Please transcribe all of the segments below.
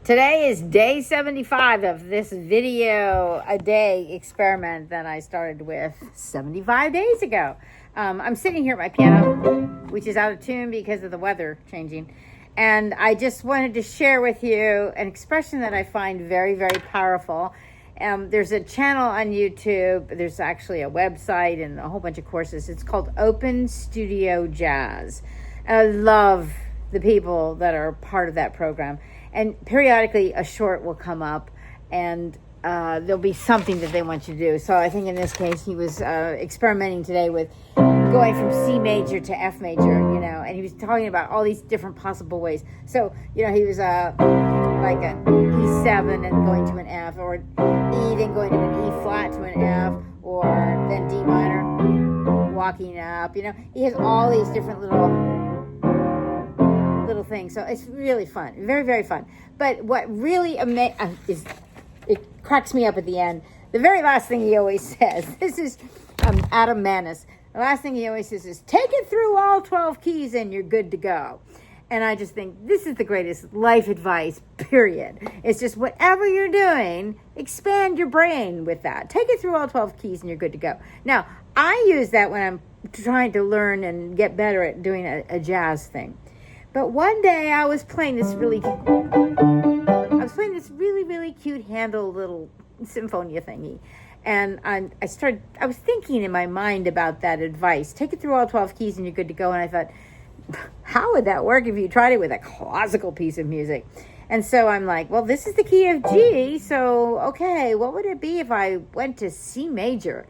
Today is day 75 of this video a day experiment that I started with 75 days ago. I'm sitting here at my piano, which is out of tune because of the weather changing. And I just wanted to share with you an expression that I find very, very powerful. There's a channel on YouTube. There's actually a website and a whole bunch of courses. It's called Open Studio Jazz. And I love the people that are part of that program. And periodically a short will come up and there'll be something that they want you to do. So I think in this case, he was experimenting today with going from C major to F major, and he was talking about all these different possible ways. So, he was like an E7 and going to an F, or E then going to an E flat to an F, or then D minor, walking up, he has all these different little thing. So it's really fun, very, very fun. But what really is, it cracks me up at the end. The very last thing he always says, this is Adam Manis. The last thing he always says is, take it through all 12 keys and you're good to go. And I just think this is the greatest life advice, period. It's just whatever you're doing, expand your brain with that. Take it through all 12 keys and you're good to go. Now, I use that when I'm trying to learn and get better at doing a jazz thing. But one day I was playing this really cute Handel little Symphonia thingy. And I was thinking in my mind about that advice. Take it through all 12 keys and you're good to go. And I thought, how would that work if you tried it with a classical piece of music? And so I'm like, well, this is the key of G. So, okay, what would it be if I went to C major?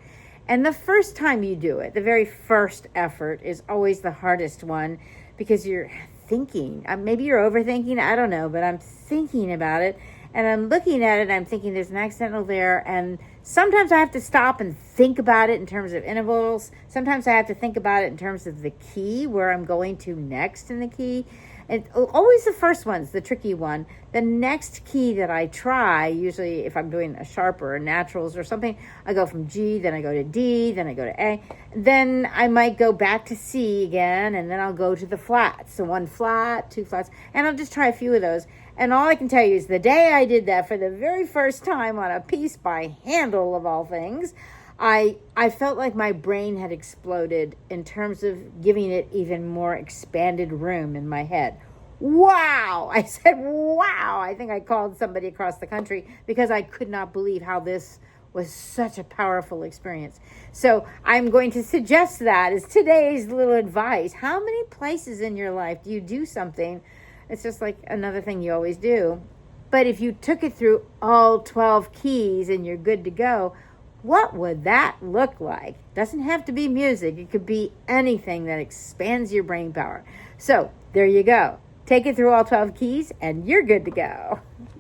And the first time you do it, the very first effort is always the hardest one because you're thinking. Maybe you're overthinking, I don't know, but I'm thinking about it and I'm looking at it and I'm thinking there's an accidental there, and sometimes I have to stop and think about it in terms of intervals. Sometimes I have to think about it in terms of the key, where I'm going to next in the key. And always the first one's the tricky one. The next key that I try, usually if I'm doing a sharp or a naturals or something, I go from G, then I go to D, then I go to A. Then I might go back to C again, and then I'll go to the flats. So one flat, two flats, and I'll just try a few of those. And all I can tell you is the day I did that for the very first time on a piece by Handel, of all things, I felt like my brain had exploded in terms of giving it even more expanded room in my head. Wow! I said, wow! I think I called somebody across the country because I could not believe how this was such a powerful experience. So I'm going to suggest that as today's little advice. How many places in your life do you do something? It's just like another thing you always do. But if you took it through all 12 keys and you're good to go, what would that look like? Doesn't have to be music. It could be anything that expands your brain power. So there you go. Take it through all 12 keys and you're good to go.